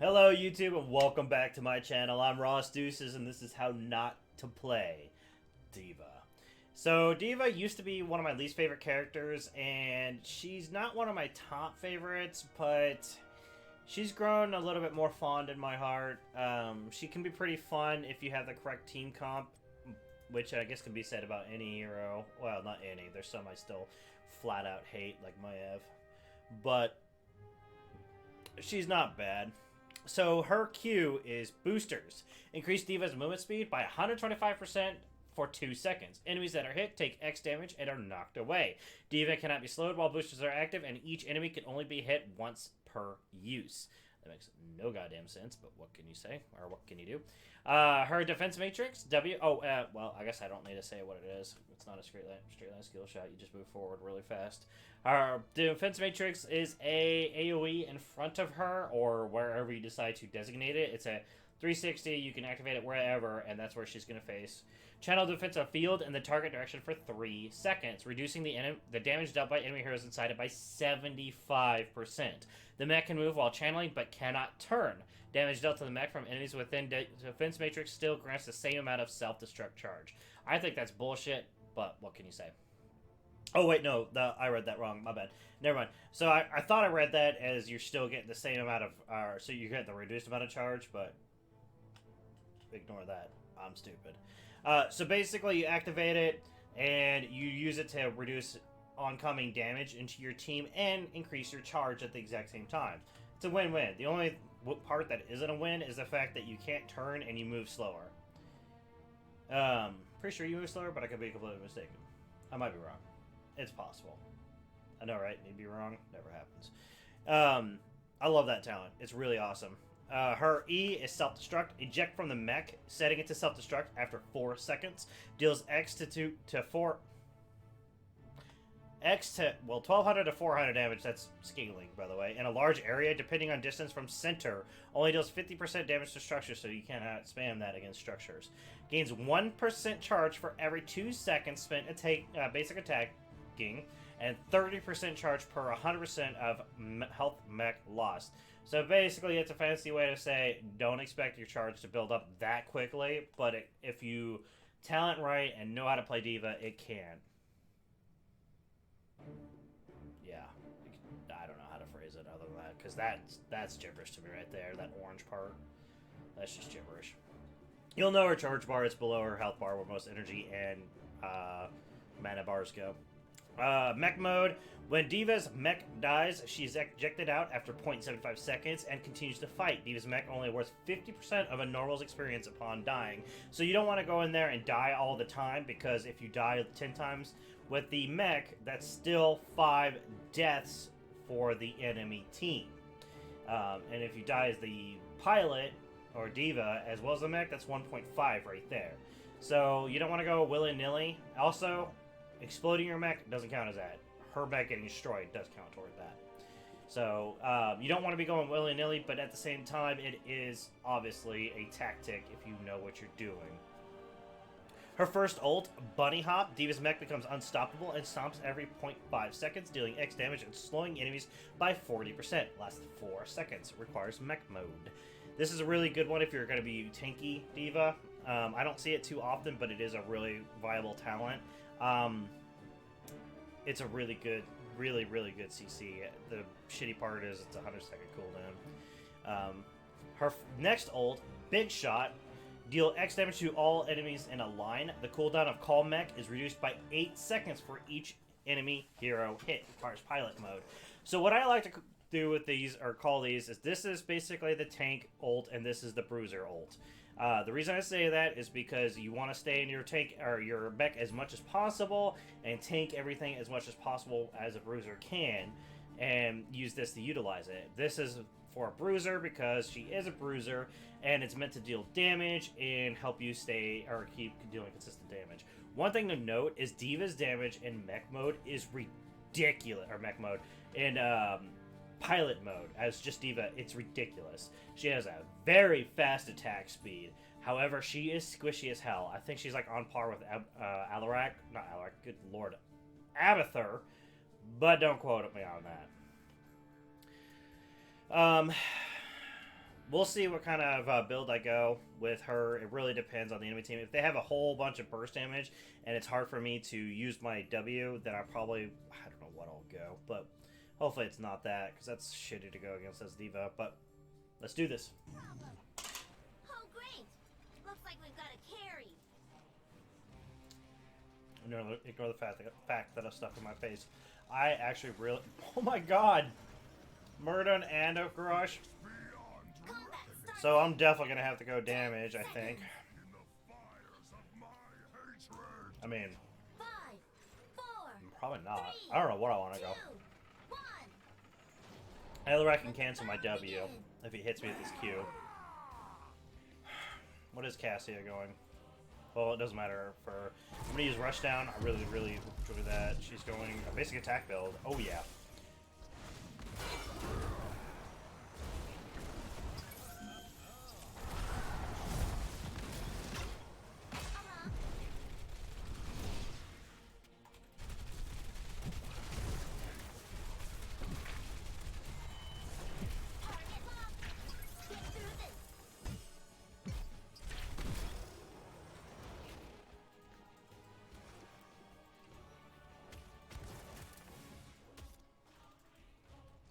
Hello YouTube and welcome back to my channel. I'm Ross Deuces and this is how not to play D.Va. So D.Va used to be one of my least favorite characters and she's not one of my top favorites, but she's grown a little bit more fond in my heart. She can be pretty fun if you have the correct team comp, which I guess can be said about any hero. Well, not any. There's some I still flat out hate, like Maev. But she's not bad. So her Q is boosters. Increase D.Va's movement speed by 125% for 2 seconds. Enemies that are hit take X damage and are knocked away. D.Va cannot be slowed while boosters are active, and each enemy can only be hit once per use. That makes no goddamn sense, but what can you say? Or what can you do? Her defense matrix, well, I guess I don't need to say what it is. It's not a straight line skill shot. You just move forward really fast. Our defense matrix is a AoE in front of her or wherever you decide to designate it. It's a 360. You can activate it wherever, and that's where she's going to face. Channel defensive field in the target direction for 3 seconds, reducing the damage dealt by enemy heroes inside it by 75%. The mech can move while channeling, but cannot turn. Damage dealt to the mech from enemies within defense matrix still grants the same amount of self-destruct charge. I think that's bullshit, but what can you say? Oh, wait, no, I read that wrong. My bad. Never mind. So I thought I read that as you're still getting the same amount of... so you get the reduced amount of charge, but ignore that. I'm stupid. So basically, you activate it, and you use it to reduce oncoming damage into your team and increase your charge at the exact same time. It's a win-win. The only part that isn't a win is the fact that you can't turn and you move slower. Pretty sure you move slower, but I could be completely mistaken. I might be wrong. It's possible. I know, right? You'd be wrong. Never happens. I love that talent. It's really awesome. Her E is self-destruct. Eject from the mech, setting it to self-destruct after 4 seconds. Deals X to 4... X to, well, 1200 to 400 damage, that's scaling, by the way, in a large area, depending on distance from center. Only deals 50% damage to structures, so you cannot spam that against structures. Gains 1% charge for every 2 seconds spent basic attacking, and 30% charge per 100% of health mech lost. So basically, it's a fancy way to say, don't expect your charge to build up that quickly, but if you talent right and know how to play D.Va, it can. Yeah, I don't know how to phrase it other than that, because that's gibberish to me right there. That orange part, that's just gibberish. You'll know her charge bar is below her health bar, where most energy and mana bars go. Mech mode. When D.Va's mech dies, she's ejected out after 0.75 seconds and continues to fight. D.Va's mech only worth 50% of a normal's experience upon dying. So you don't want to go in there and die all the time, because if you die 10 times with the mech, that's still 5 deaths for the enemy team. And if you die as the pilot, or D.Va, as well as the mech, that's 1.5 right there. So you don't want to go willy-nilly. Also, exploding your mech doesn't count as that. Her mech getting destroyed does count toward that. So you don't want to be going willy-nilly, but at the same time, it is obviously a tactic if you know what you're doing. Her first ult, Bunny Hop. D.Va's mech becomes unstoppable and stomps every 0.5 seconds, dealing X damage and slowing enemies by 40%. Lasts 4 seconds. Requires mech mode. This is a really good one if you're going to be tanky D.Va. I don't see it too often, but it is a really viable talent. It's a really good, really good CC. The shitty part is it's a 100-second cooldown. Her next ult, Big Shot. Deal X damage to all enemies in a line. The cooldown of Call Mech is reduced by 8 seconds for each enemy hero hit. Requires pilot mode. So what I like to do with these, or call these, is this is basically the tank ult and this is the bruiser ult. The reason I say that is because you want to stay in your tank or your mech as much as possible and tank everything as much as possible as a bruiser can, and use this to utilize it. This is for a bruiser because she is a bruiser and it's meant to deal damage and help you stay or keep dealing consistent damage. One thing to note is D.Va's damage in mech mode is ridiculous, or mech mode in pilot mode as just D.Va, it's ridiculous. She has a very fast attack speed. However, she is squishy as hell. I think she's like on par with Alarak, not Alarak, good lord, Abathur, but don't quote me on that. we'll see what kind of build I go with her. It really depends on the enemy team. If they have a whole bunch of burst damage and it's hard for me to use my W, then I don't know what I'll go. But hopefully it's not that, because that's shitty to go against as D.Va. But let's do this. Oh, great! Looks like we've got a carry. Ignore the fact that I stuck in my face. I actually really... Oh my god! Murder and a garage. So I'm definitely gonna have to go damage, I think. I mean, 5, 4, probably not. I don't know what I want to go. 1. Either I can cancel my W if he hits me with this Q. What is Cassia going? Well, it doesn't matter. I'm gonna use Rushdown. I really enjoy that. She's going a basic attack build. Oh yeah.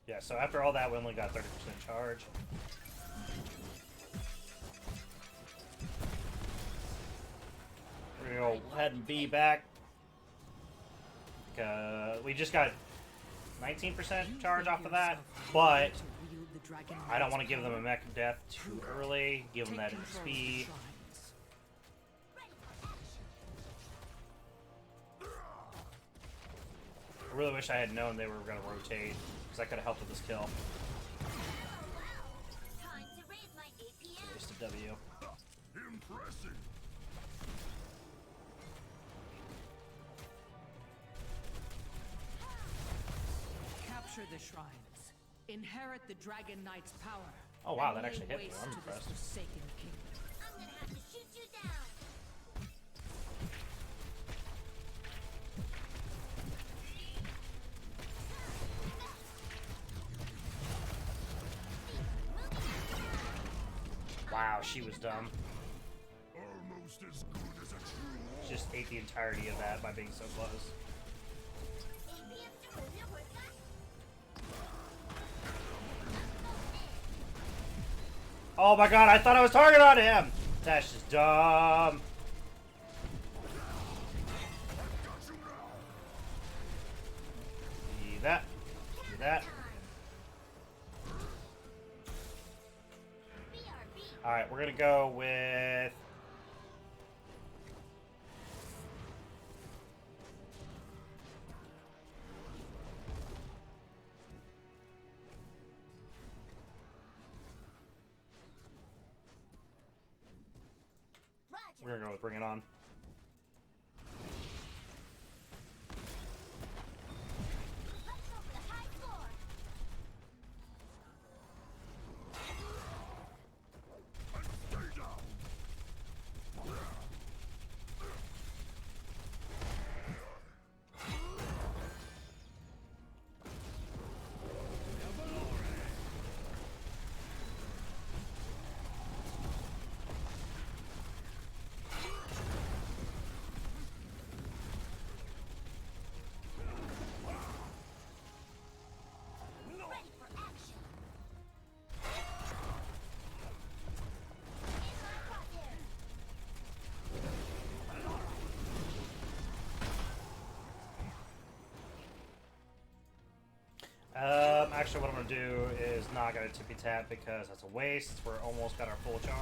Yeah, so after all that, we only got 30% charge. We're gonna go ahead and be back. We just got 19% charge off of that, but I don't want to give them a mech death too early, give them that in speed. I really wish I had known they were going to rotate, because I could have helped with this kill. Waste a W. Impressive. Capture the shrines. Inherit the Dragon Knight's power. Oh wow, that and actually hit lay me. waste I'm to impressed. this forsaken kingdom. I'm gonna have to shoot you down. Wow, she was dumb. Almost as good as a true. Just ate the entirety of that by being so close. Oh my god, I thought I was targeted on him! That's just dumb. See that? See that? Alright, we're gonna go with... We're gonna go with Bring It On. Actually, what I'm going to do is not going to tippy tap because that's a waste. We're almost got our full charge.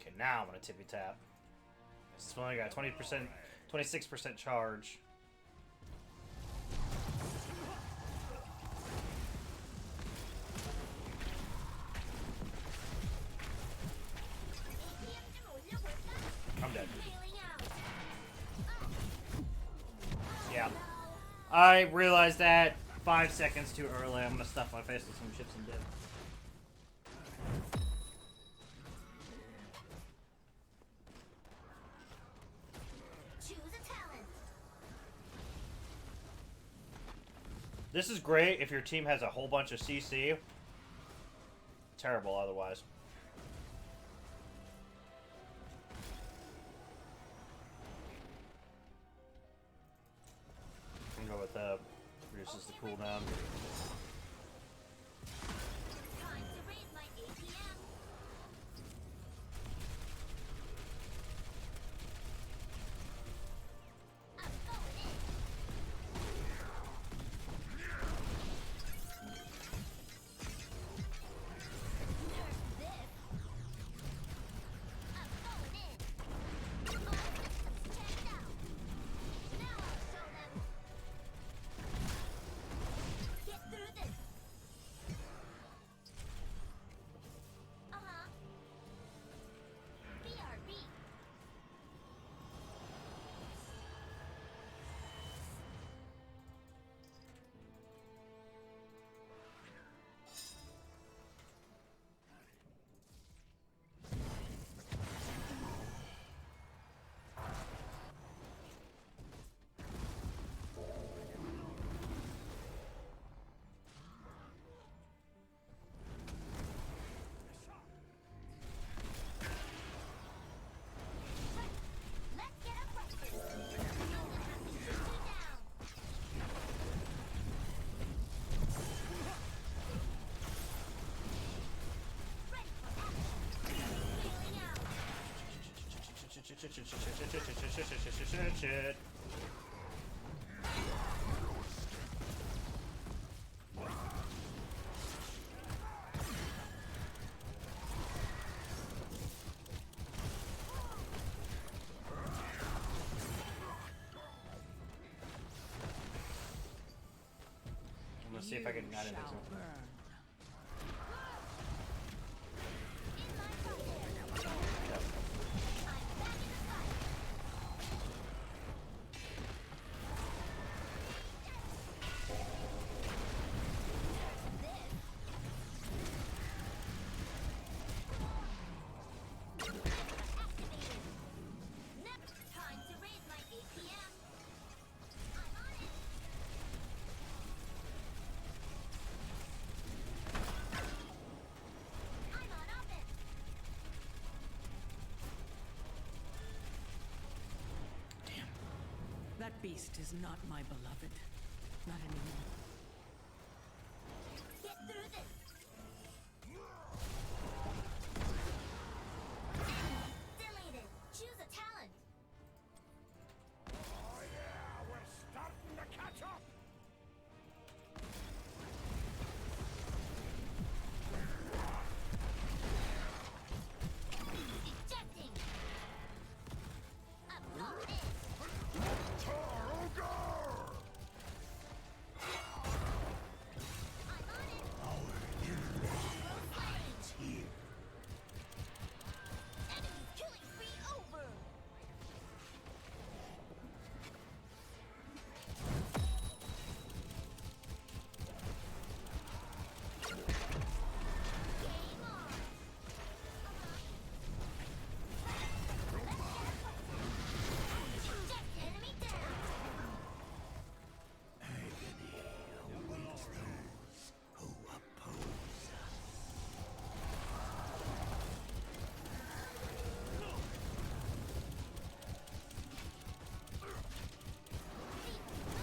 Okay, now I'm going to tippy tap. It's only got 20%, 26% charge. I'm dead. I realized that 5 seconds too early. I'm gonna stuff my face with some chips and dip. Choose a talent. This is great if your team has a whole bunch of CC. Terrible otherwise. I'm gonna go with reduces the cooldown. Time to raise my APM. I'm going in. Nerf this. I'm going in. All systems checked out. Now I'll show them. Get through this. Uh-huh. BRB. Let's get a breakfast. I'm gonna have to shoot you down. Ready for action. Feeling out. Shit. I'm gonna see if I can not into Shall something. burn. In my crosshairs. I'm back in the fight. Activated. Next time to raise my APM. I'm on it. I'm on offense. That beast is not my beloved. Not anymore. Get through this. Deleted. Choose a talent. Oh yeah, we're starting to catch up. Ejecting. I'm going in. Tarogar! I'm on it. Hero slain. Enemy killing spree over. Game on. Eject enemy down.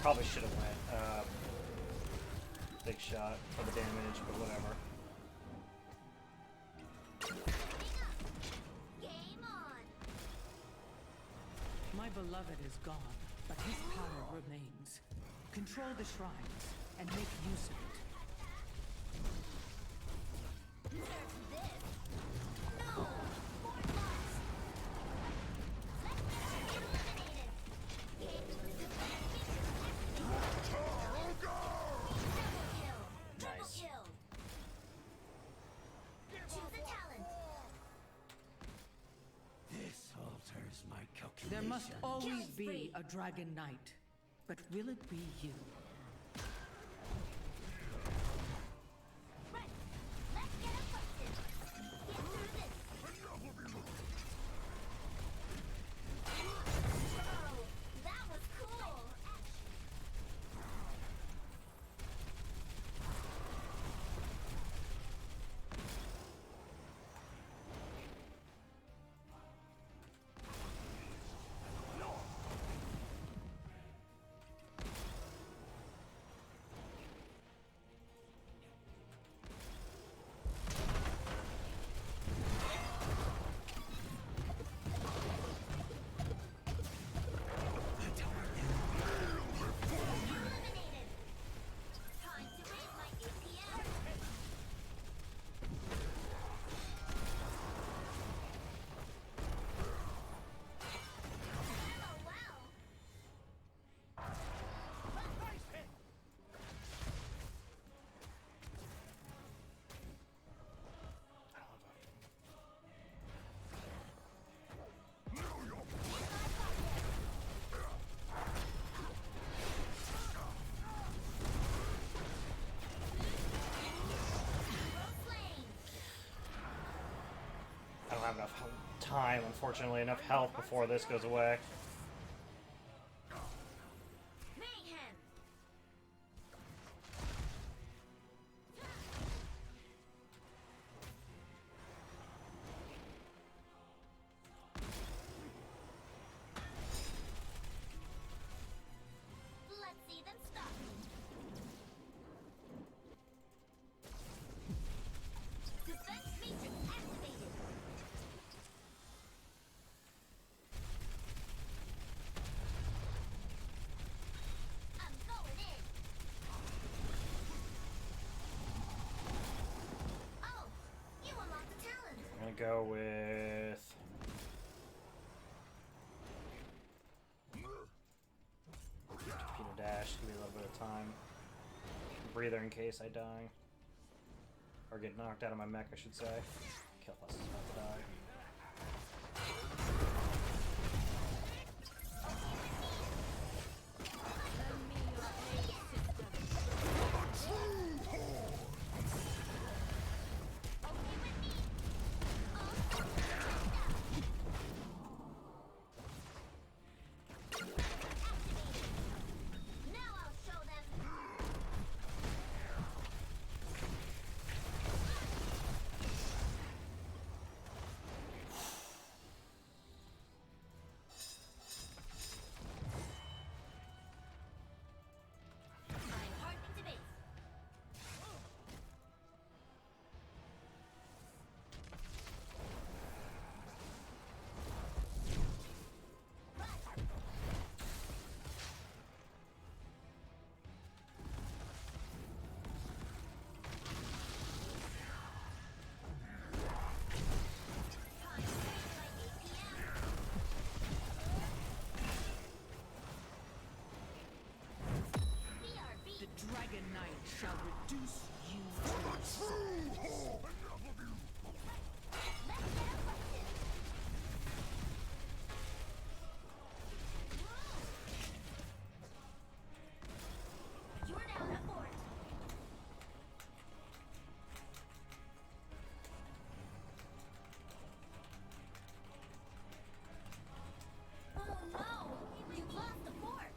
Probably should have went big shot for the damage, but whatever. Game on. My beloved is gone, but his power remains. Control the shrines and make use of it. Nerf this. No. Board lost. Let's get eliminated. Double Nice. kill. Choose a talent. This alters my calculation. There must always Killing spree. be a dragon knight. But will it be you? Right. Let's get it busted. Get through this. Whoa, that was cool. Eliminated. Time to raise my APM. Oh wow. I don't have enough time, unfortunately, enough health before this goes away. Mayhem. Let's see them stop. Defense matrix activated. I'm going in. Oh, you unlocked the talent. I'm gonna go with... Torpedo Dash, give me a little bit of time. Breather in case I die. Or get knocked out of my mech, I should say. Kill us is about to die. Now I'll show them. I'm hardening to base. Time to raise my APM. BRB. The Dragon Knight shall reduce you to Let's get it busted. You're down a fort. Oh no! We've lost the fort.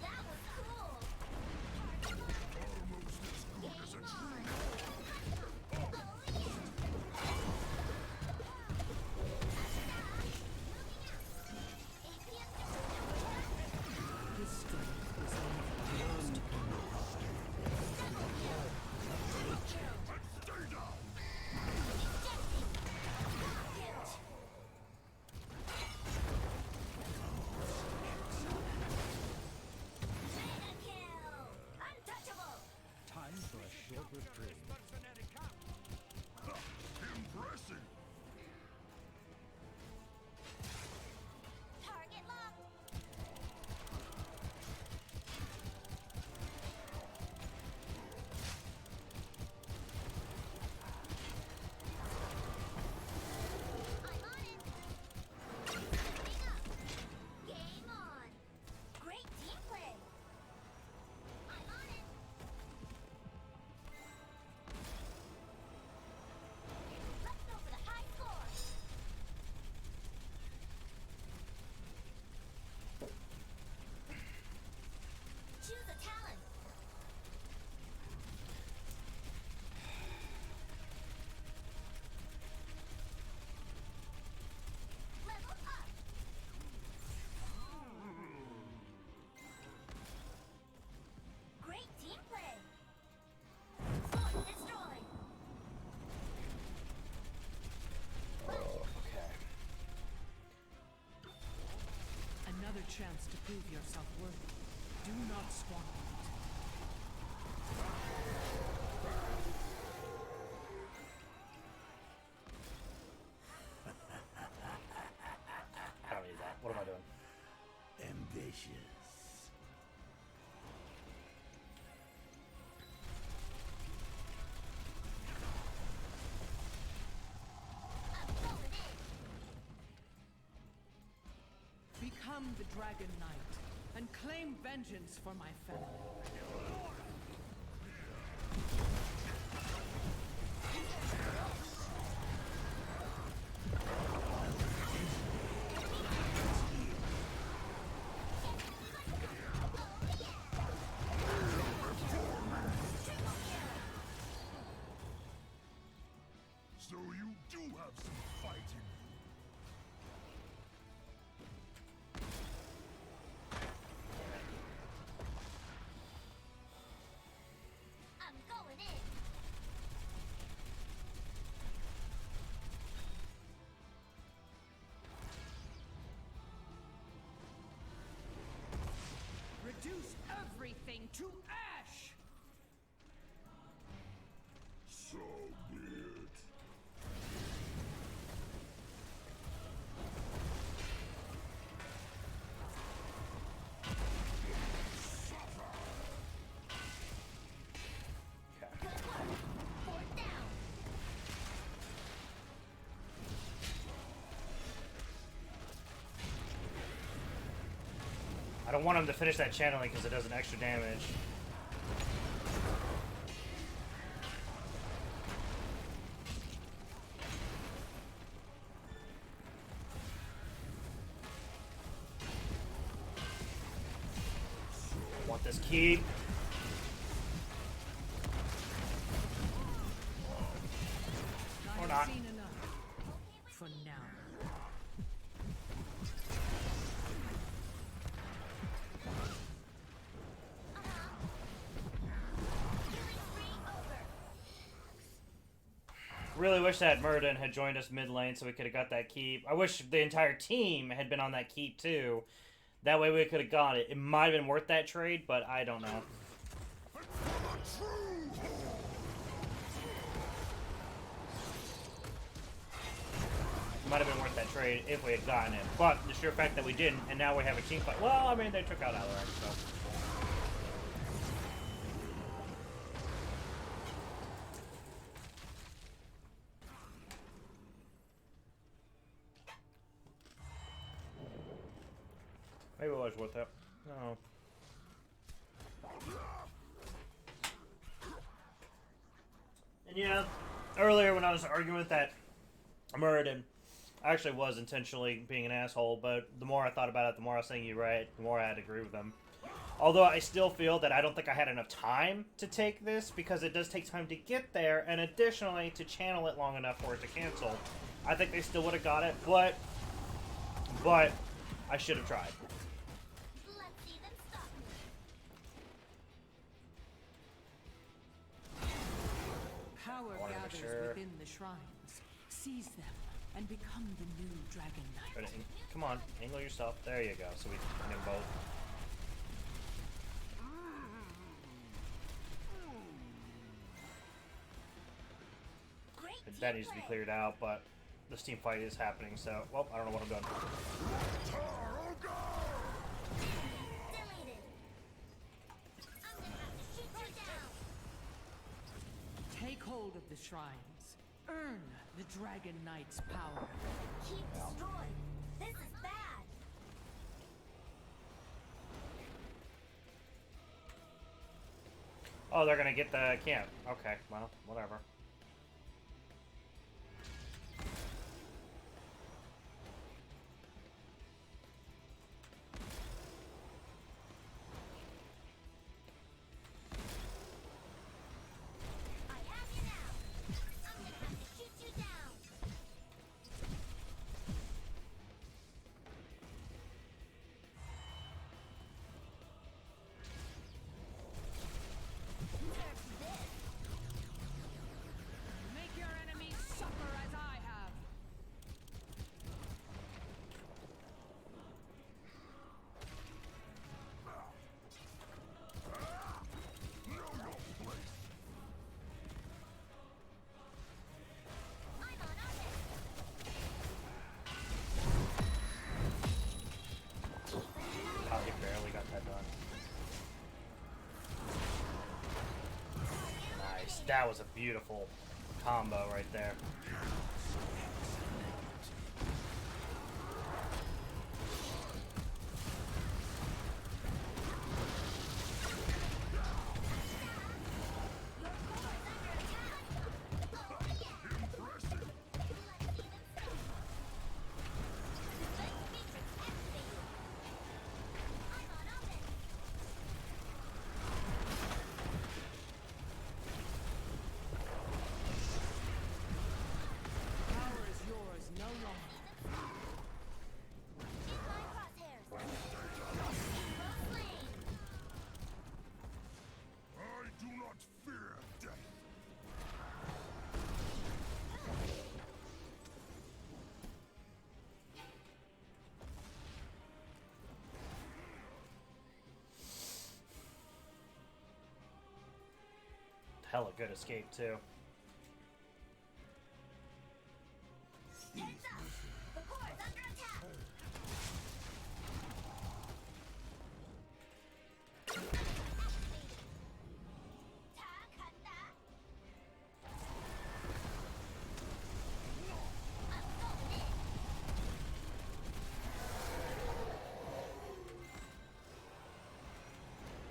That was cool. Almost as good as a true. Oh chance to prove yourself worthy. Do not squander it. I don't need that. What am I doing? Ambitious. I'm going in. Become the Dragon Knight and claim vengeance for my family. So you do have some fight in you. I'm going in. Reduce everything to ash! So be it. Good work. Fourth down. I don't want him to finish that channeling because it does an extra damage. I want this key. I Or have not. seen enough. For now. Killing spree over. Really wish that Murden had joined us mid lane so we could have got that keep. I wish the entire team had been on that keep too. That way we could have got it. It might have been worth that trade, but I don't know. It might have been worth that trade if we had gotten it. But the sheer fact that we didn't, and now we have a team fight. Well, I mean, they took out Alaric, so. Maybe it was worth it. No. And yeah, earlier when I was arguing with that Muradin, I actually was intentionally being an asshole, but the more I thought about it, the more I was saying you're right, the more I had to agree with him. Although I still feel that I don't think I had enough time to take this, because it does take time to get there, and additionally to channel it long enough for it to cancel. I think they still would have got it, but I should have tried. Let's see them stop. Power I wanna make gathers sure. within the shrines. Seize them and become the new Dragon Try Knight. to come on, angle yourself. There you go. So we can do both. Great That team needs to be play. cleared out, but this team fight is happening, so... Well, I don't know what I'm doing. Deleted. I'm gonna have to shoot you down. Take hold of the shrines. Earn the Dragon Knight's power. Keep destroyed. This is bad. Oh, they're gonna get the camp. Okay, well, whatever. I have you now. I'm gonna have to shoot you down. Nerf this. That was a beautiful combo right there. Power is yours no longer. In my crosshairs. Hero slain. I do not fear death. Hella good escape too. Heads up. The core is under attack. Activated. Takanda. I'm going in.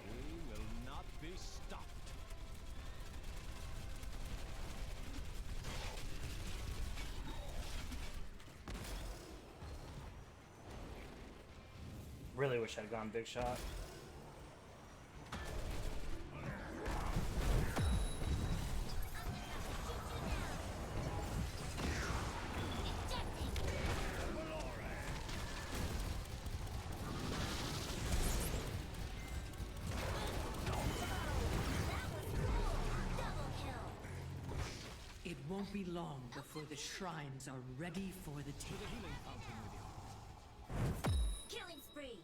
We will not be stopped. Really wish I'd gone big shot. It won't be long before the shrines are ready for the taking. Killing spree.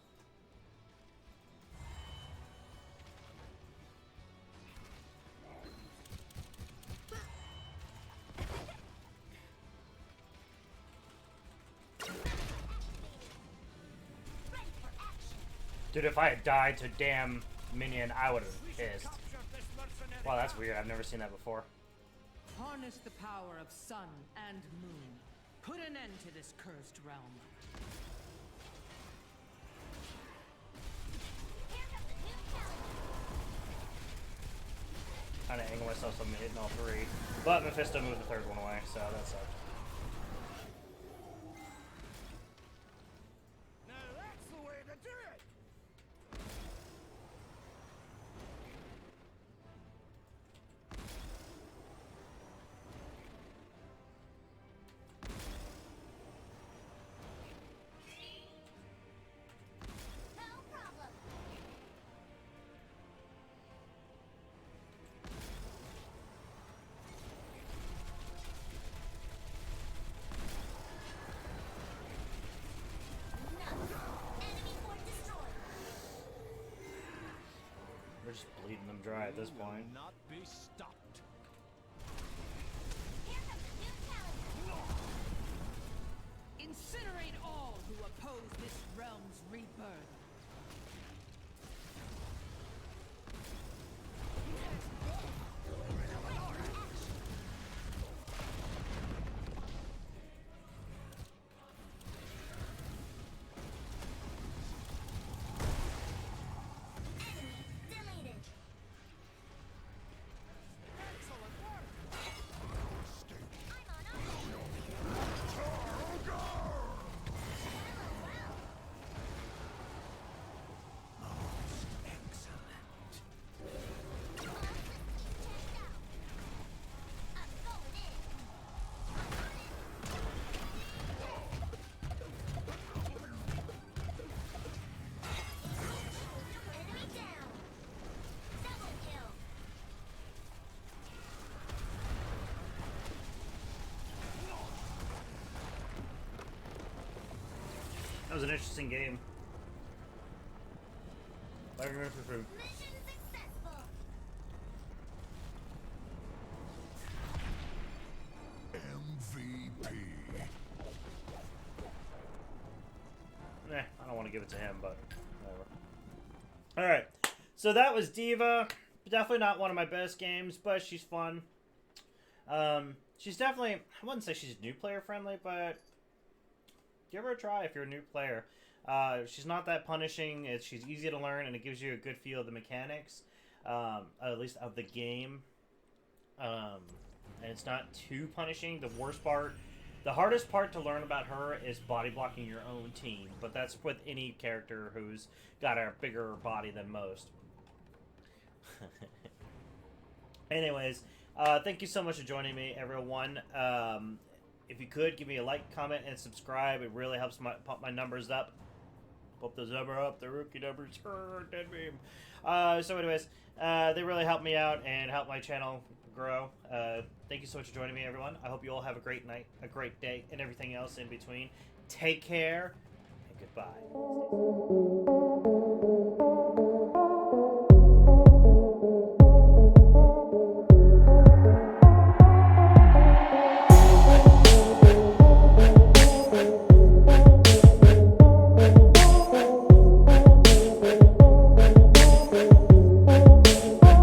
Ready for action. Dude, if I had died to damn minion, I would have pissed. Wow, that's weird. I've never seen that before. Harness the power of sun and moon. Put an end to this cursed realm. Here comes a new challenge. Kind of angle myself so I'm hitting all three. But Mephisto moved the third one away, so that sucked. Now that's the way to do it. No problem. Enemy fort destroyed. We're just bleeding them dry at this We will point. not be stopped. Here comes a new challenge. Incinerate all who oppose this realm's rebirth. Enemy deleted. I'm on offense. I'm going in. Enemy down. Double kill. That was an interesting game. Mission successful. MVP. I don't want to give it to him, but whatever. Alright, so that was D.Va. definitely not one of my best games, but she's fun. She's definitely, I wouldn't say she's new player friendly, but give her a try if you're a new player. She's not that punishing. She's easy to learn, and it gives you a good feel of the mechanics, at least of the game. And it's not too punishing. The hardest part to learn about her is body blocking your own team, but that's with any character who's got a bigger body than most. Anyways, thank you so much for joining me, everyone. If you could, give me a like, comment, and subscribe. It really helps pump my numbers up. Pump those numbers up, the rookie numbers. Dead meme. So anyways, they really help me out and help my channel grow. Thank you so much for joining me, everyone. I hope you all have a great night, a great day, and everything else in between. Take care, and goodbye.